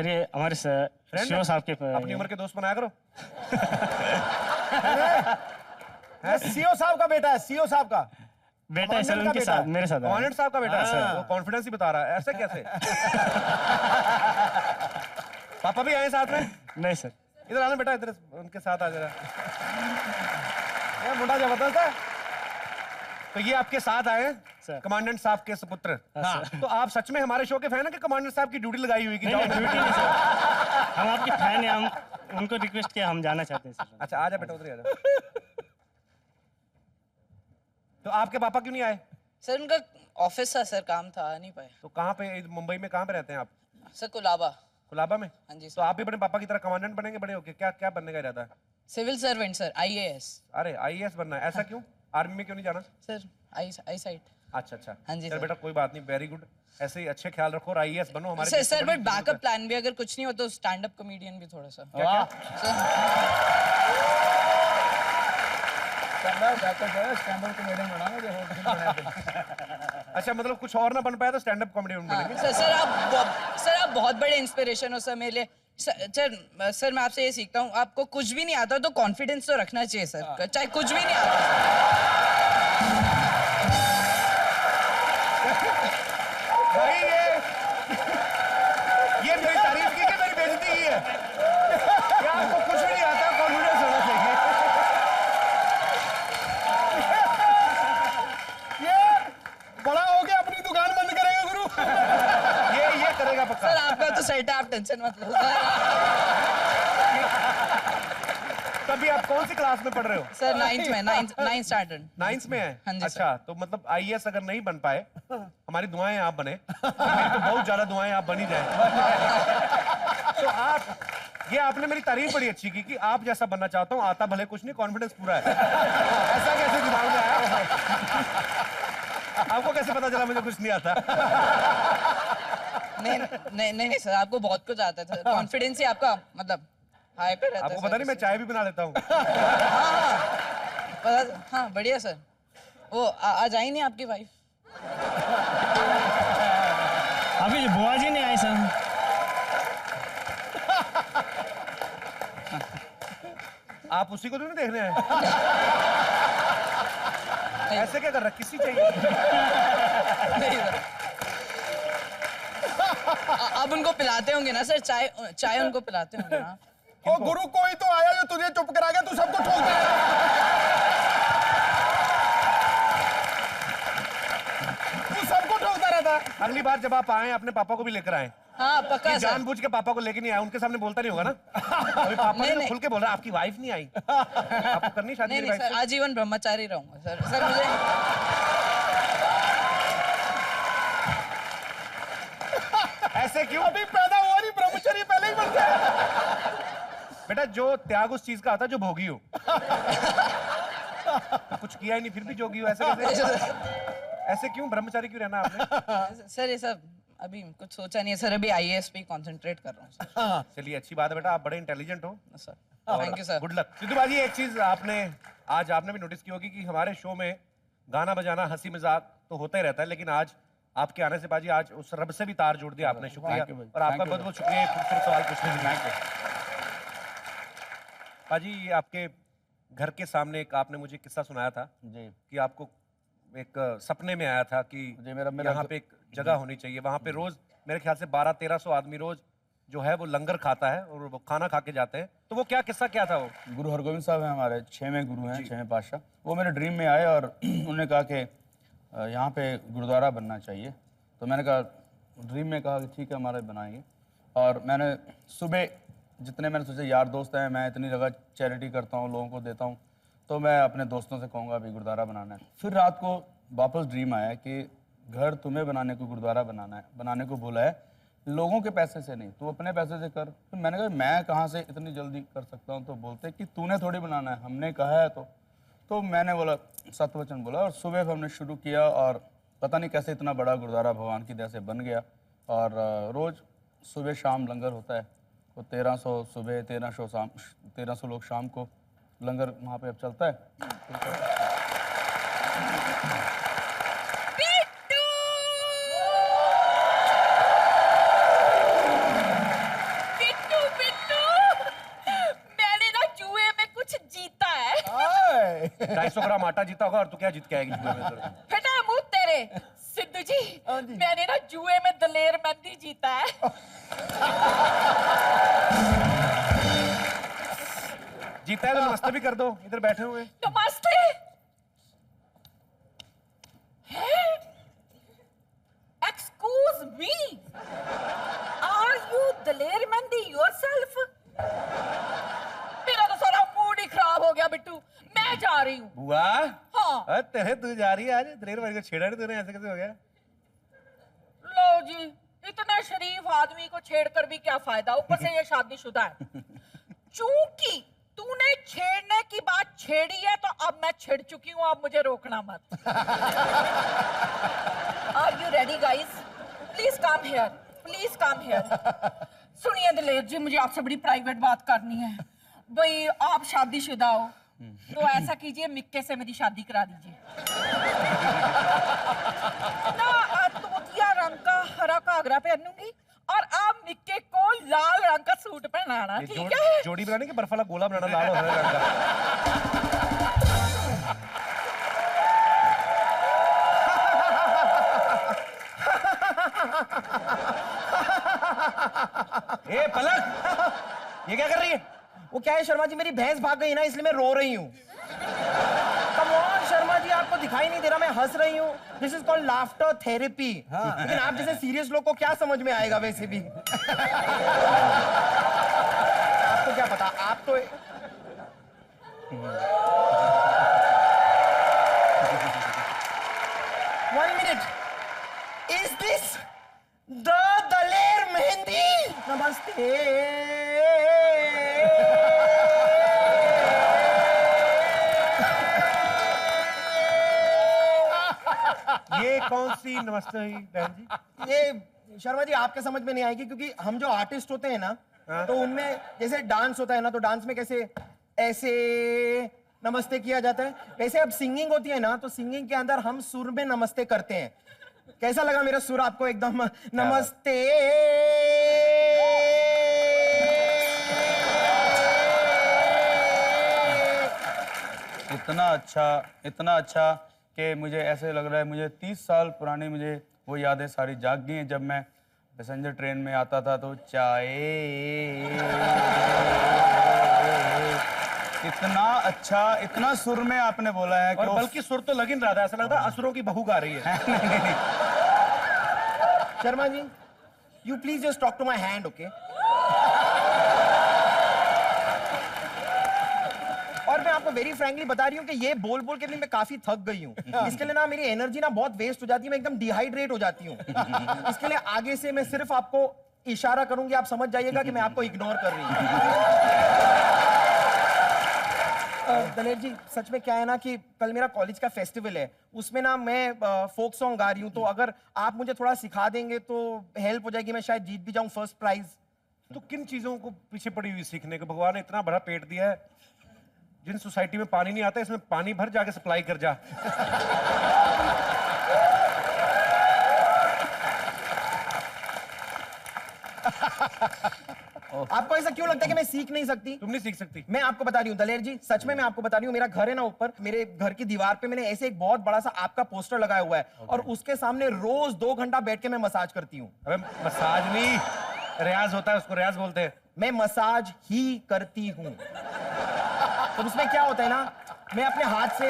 Sir ये हमारे CO साहब के अपनी उम्र के दोस्त बनाया करो। सीओ साहब का बेटा है, सीओ साहब का बेटा है सर, उनके साथ मेरे साथ कमांडेंट साहब का बेटा है। वो कॉन्फिडेंस ही बता रहा है, ऐसे कैसे? पापा भी आए साथ में? नहीं सर। इधर आना बेटा, इधर उनके साथ आ जरा। ये मुंडा जबरदस्त है। तो ये आपके साथ आए कमांडेंट साहब के सुपुत्र। हाँ। तो आप सच में हमारे शो के फैन हैं कि कमांडेंट साहब की ड्यूटी लगाई हुई कि जाओ? ड्यूटी नहीं सर, हम आपके फैन हैं, हम उनको रिक्वेस्ट किया, हम जाना चाहते हैं सर। अच्छा आ जा बेटा, उधर आ जा। तो आपके पापा क्यों नहीं आए? सर उनका ऑफिस था सर, काम था, आ नहीं पाए। तो कहाँ पे, मुंबई में कहाँ पे रहते हैं आप? सर कुलाबा। कुलाबा में? हाँ जी सर। तो आप भी अपने पापा की तरह कमांडेंट बनेंगे बड़े होके? क्या क्या बनने का इरादा है? Civil servant sir, IAS। अरे IAS बनना है, ऐसा क्यों? आर्मी में क्यों नहीं जाना? Sir I site. अच्छा अच्छा। हाँ जी सर सर। बेटा कोई बात नहीं, वेरी गुड, ऐसे ही अच्छे ख्याल रखो और IAS बनो हमारे। सर बट बैकअप प्लान भी, अगर कुछ नहीं हो तो स्टैंड अप कॉमेडियन भी थोड़ा सा। क्या? अच्छा मतलब कुछ और ना बन पाया तो स्टैंड अप कॉमेडी बनेंगे? सर आप बहुत बड़े इंस्पिरेशन हो सर मेरे लिए। सर मैं आपसे ये सीखता हूँ, आपको कुछ भी नहीं आता तो कॉन्फिडेंस तो रखना चाहिए सर, चाहे कुछ भी नहीं आता। भाई ये मेरी तारीफ की कि मेरी बेइज्जती की है? क्या आपको कुछ भी नहीं आता, कॉन्फिडेंस होना चाहिए। ये बड़ा हो गया अपनी दुकान बंद करेगा गुरु। ये करेगा पक्का। सर आपका तो सेट है, आप टेंशन मत लो। तभी आप कौन सी क्लास में पढ़ रहे हो? सर 9th में, 9th स्टैंडर्ड। 9th में है? हाँ जी अच्छा तो मतलब IAS अगर नहीं बन पाए, हमारी दुआएं आप बने। मेरी तो बहुत ज्यादा दुआएं आप बन ही जाए। तो ये आपने मेरी तारीफ बड़ी अच्छी की कि आप जैसा बनना चाहता हूँ, आता भले कुछ नहीं, कॉन्फिडेंस पूरा है। ऐसा कैसे दिमाग में आया? आपको कैसे पता चला मुझे कुछ नहीं आता? नहीं सर, आपको बहुत कुछ आता है। कॉन्फिडेंस ही आपका मतलब हाई पे रहता है। आपको पता नहीं मैं चाय भी बना लेता हूँ। हाँ बढ़िया सर। वो आज आई नहीं आपकी वाइफ? अभी बुआ जी नहीं आई सर। आप उसी को तो नहीं देखने आए? ऐसे क्या कर रहा, किसी चाहिए? अब उनको पिलाते होंगे ना सर, चाय उनको पिलाते होंगे ना। ओ गुरु, कोई तो आया जो तुझे चुप करा गया, तू सबको ठोकता है। तू सबको ठोकता रहता। अगली बार जब आप आए अपने पापा को भी लेकर आए। हाँ पक्का सर। जानबूझ के पापा को लेके नहीं आया, उनके सामने बोलता नहीं होगा ना? अभी पापा ने खुल के बोल रहा है आपकी वाइफ नहीं आई। आपको करनी शादी? नहीं सर, आजीवन ब्रह्मचारी रहूंगा सर मुझे। ऐसे क्यों? अभी पैदा हुआ नहीं, ब्रह्मचारी पहले ही बन गया। बेटा जो त्याग उस चीज का आता है जो भोगी हो। कुछ किया ही नहीं फिर भी जोगी हो, ऐसे कैसे? ऐसे क्यों? ब्रह्मचारी क्यों रहना आपने? सर ये सब अभी कुछ सोचा नहीं है सर, अभी IAS पे कंसंट्रेट कर रहा हूँ सर। चलिए अच्छी बात है बेटा, आप बड़े इंटेलिजेंट हो sir. Thank you sir. Good luck. Sidhu बाजी एक चीज आपने भी नोटिस की होगी कि हमारे शो में गाना बजाना हंसी मजाक तो होता ही रहता है, लेकिन आज आपके आने से बाजी आज उस रब से भी तार जोड़ दिया आपने। शुक्रिया और आपका बहुत बहुत शुक्रिया फिर सवाल पूछने के लिए। बाजी ये आपके घर के सामने एक आपने मुझे किस्सा सुनाया था जी कि आपको एक सपने में आया था कि यहाँ पे एक जगह होनी चाहिए, वहाँ पे रोज मेरे ख्याल से 1200-1300 आदमी रोज जो है वो लंगर खाता है और वो खाना खा के जाते हैं। तो वो क्या किस्सा क्या था? वो गुरु हरगोविंद साहब हैं, हमारे 6वें गुरु हैं, 6वें पातशाह। वो मेरे ड्रीम में आए और उन्होंने कहा कि यहाँ पे गुरुद्वारा बनना चाहिए। तो मैंने कहा, ड्रीम में कहा कि ठीक है हमारे बनाएंगे। और मैंने सुबह जितने मैंने सोचे यार दोस्त हैं, मैं इतनी जगह चैरिटी करता हूँ, लोगों को देता हूँ, तो मैं अपने दोस्तों से कहूँगा अभी गुरुद्वारा बनाना है। फिर रात को वापस ड्रीम आया कि घर तुम्हें बनाने को गुरुद्वारा बनाने को बोला है, लोगों के पैसे से नहीं, तू अपने पैसे से कर। फिर मैंने कहा मैं कहाँ से इतनी जल्दी कर सकता हूँ? तो बोलते कि तूने थोड़ी बनाना है, हमने कहा है। तो मैंने बोला सतवचन बोला और सुबह हमने शुरू किया और पता नहीं कैसे इतना बड़ा गुरुद्वारा भगवान की दया से बन गया। और रोज़ सुबह शाम लंगर होता है, तो 1300 सुबह 1300 लोग शाम को लंगर वहाँ पे अब चलता है। 250 ग्राम आटा जीता होगा और तू क्या जीत के आएगी जुए में? फटा मुंह तेरे सिद्धू जी, मैंने ना जुए में दलेर मेहंदी जीता है। जीता है तो नमस्ते भी कर दो, इधर बैठे हुए। नमस्ते। Excuse me, are you Daler Mehndi yourself? मेरा तो सारा मूड ही खराब हो गया बिट्टू, मैं जा रही हूँ। बुआ, हाँ तेरे तू जा रही है आज? दलेर भाई को छेड़ा नहीं तूने, ऐसे कैसे हो गया? लो जी, इतने शरीफ आदमी को छेड़कर भी क्या फायदा, ऊपर से ये शादीशुदा है। चूंकि तूने छेड़ने की बात छेड़ी है तो अब मैं छिड़ चुकी हूँ, अब मुझे रोकना मत। Are you ready guys? Please come here, please come here. सुनिए दलेर जी, मुझे आपसे बड़ी प्राइवेट बात करनी है। भाई आप शादीशुदा हो तो ऐसा कीजिए, मिक्के से मेरी शादी करा दीजिए ना। तोतिया रंग का हरा घाघरा पहनूंगी और आप मिक्के को लाल रंग का सूट पहनाना, ठीक है? जोड़ी बनाने के बर्फ वाला गोला बनाना लाल और हरे रंग का। ए पलक, ये क्या कर रही है? वो क्या है शर्मा जी, मेरी भैंस भाग गई ना, इसलिए मैं रो रही हूँ। कम ऑन शर्मा जी, आपको दिखाई नहीं दे रहा मैं हंस रही हूँ? This is called laughter therapy. लेकिन आप जैसे सीरियस लोग को क्या समझ में आएगा वैसे भी। आपको क्या पता, आप तो one minute, is this the Daler Mehndi? नमस्ते। ये कौन सी नमस्ते हुई बहन जी? ये शर्मा जी आपके समझ में नहीं आएगी, क्योंकि हम जो आर्टिस्ट होते हैं ना, तो उनमें जैसे डांस होता है ना, तो डांस में कैसे ऐसे नमस्ते किया जाता है, वैसे अब सिंगिंग होती है ना, तो सिंगिंग के अंदर हम सुर में नमस्ते करते हैं। कैसा लगा मेरा सुर आपको? एकदम नमस्ते। इतना अच्छा कि मुझे ऐसे लग रहा है मुझे 30 साल पुरानी मुझे वो यादें सारी जाग गई हैं। जब मैं पैसेंजर ट्रेन में आता था तो चाय, इतना अच्छा, इतना सुर में आपने बोला है और बल्कि सुर तो लग ही नहीं रहा था, ऐसा लगता असुरों की बहू गा रही है। Sharma ji, you please just talk to my hand, okay? और मैं आपको वेरी फ्रैंकली बता रही हूँ कि ये बोल बोल के भी मैं काफी थक गई हूँ। इसके लिए ना मेरी एनर्जी ना बहुत वेस्ट हो जाती है, मैं एकदम डिहाइड्रेट हो जाती हूँ। इसके लिए आगे से मैं सिर्फ आपको इशारा करूंगी, आप समझ जाइएगा कि मैं आपको इग्नोर कर रही हूँ। दलेर जी, सच में क्या है ना कि कल मेरा कॉलेज का फेस्टिवल है, उसमें ना मैं फोक सॉन्ग गा रही हूँ, तो अगर आप मुझे थोड़ा सिखा देंगे तो हेल्प हो जाएगी, मैं शायद जीत भी जाऊँ फर्स्ट प्राइज। तो किन चीजों को पीछे पड़ी हुई सीखने को? भगवान ने इतना बड़ा पेट दिया है, जिन सोसाइटी में पानी नहीं आता इसमें पानी भर जाके सप्लाई कर जा। आपको ऐसा क्यों लगता है कि मैं सीख नहीं सकती? तुम नहीं सीख सकती। मैं आपको बता रही हूँ दलेर जी, सच में मैं आपको बता रही हूँ, मेरा घर है ना ऊपर, मेरे घर की दीवार पे मैंने ऐसे एक बहुत बड़ा सा आपका पोस्टर लगाया हुआ है, और उसके सामने रोज 2 घंटा बैठ के मैं मसाज करती हूँ। अबे मसाज नहीं, रियाज होता है, उसको रियाज बोलते हैं। मैं मसाज ही करती हूँ। तो उसमें क्या होता है ना, मैं अपने हाथ से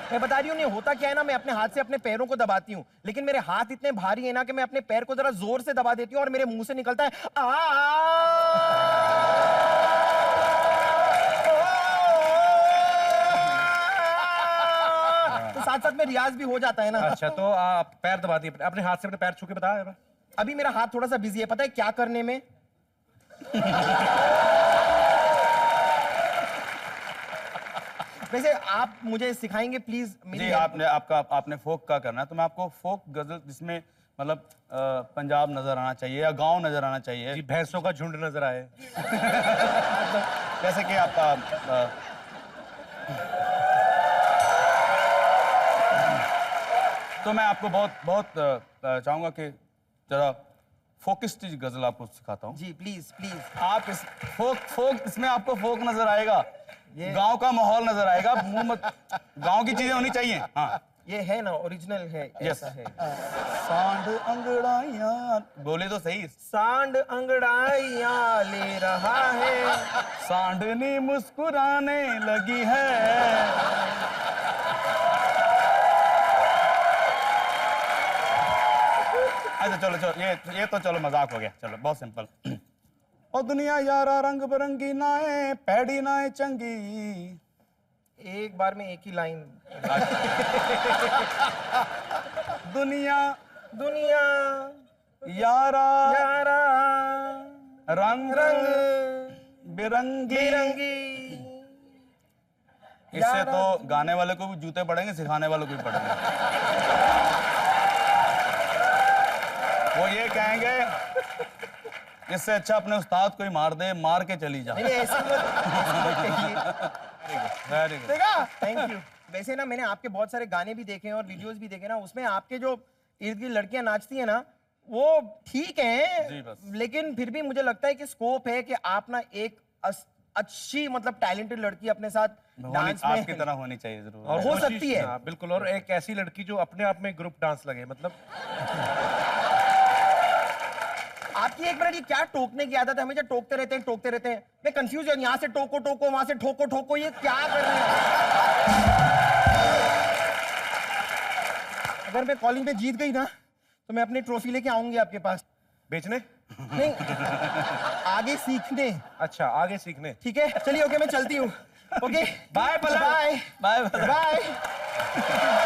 मैं बता रही हूँ, नहीं होता क्या है ना, मैं अपने हाथ से अपने पैरों को दबाती हूँ, लेकिन मेरे हाथ इतने भारी है ना कि मैं अपने पैर को जरा जोर से दबा देती हूँ और मेरे मुंह से निकलता है तो साथ साथ में रियाज भी हो जाता है ना। अच्छा, तो आप पैर दबा दिए अपने हाथ से, अपने पैर छू के बता। अभी मेरा हाथ थोड़ा सा बिजी है, पता है क्या करने में? वैसे आप मुझे सिखाएंगे प्लीज? जी, आपने फोक का करना है, तो मैं आपको फोक गजल जिसमें मतलब पंजाब नजर आना चाहिए या गांव नजर आना चाहिए, जी, भैंसों का झुंड नजर आए। जैसे कि आपका तो मैं आपको बहुत चाहूंगा कि जरा फोकिस्ड गजल आपको सिखाता हूँ। जी प्लीज प्लीज। आप इस फोक इसमें आपको फोक नजर आएगा, गांव का माहौल नजर आएगा, मुंह मत, गांव की चीजें होनी चाहिए। हाँ ये है ना, ओरिजिनल है, यस ऐसा है। सांड अंगड़ाइयां, बोले तो सही। सांड अंगड़ाइयां ले रहा है, सांडनी मुस्कुराने लगी है। अच्छा चलो चलो, ये तो चलो मजाक हो गया, चलो बहुत सिंपल। ओ दुनिया यारा रंग बिरंगी नाए, पैड़ी नाए चंगी। एक बार में एक ही लाइन। दुनिया दुनिया यारा यारा रंग रंग बिरंगी। बिरंगी। इससे तो गाने वाले को भी जूते पड़ेंगे, सिखाने वाले को भी पड़ेंगे। वो ये कहेंगे इससे अच्छा अपने उस्ताद को ही मार दे, मार के चली जा। नहीं ऐसे वेरी गुड। देखा, थैंक यू। वैसे ना मैंने आपके बहुत सारे गाने भी देखे हैं और वीडियोस भी देखे ना, उसमें आपके जो इर्द गिर्द लड़कियां नाचती है ना, वो ठीक जी, है, बस। लेकिन फिर भी मुझे लगता है कि स्कोप है कि आप ना एक अच्छी मतलब टैलेंटेड लड़की अपने साथ डांस में आपकी तरह होनी चाहिए जरूर। और हो कोशिश- सकती है। हाँ, बिल्कुल। और एक ऐसी लड़की जो अपने आप में ग्रुप डांस लगे, मतलब आपकी एक मिनट, ये क्या टोकने की आदत है? हमेशा टोकते रहते हैं। मैं कंफ्यूज हूँ, यहाँ से टोको टोको, वहां से ठोको ठोको, ये क्या कर रहे हैं? अगर मैं कॉलिंग पे जीत गई ना, तो मैं अपनी ट्रॉफी लेके आऊंगी आपके पास। बेचने। नहीं, आगे सीखने। अच्छा, आगे सीखने। ठीक है, चलिए, ओके, मैं चलती हूँ। Okay, bye bye bye. Bye.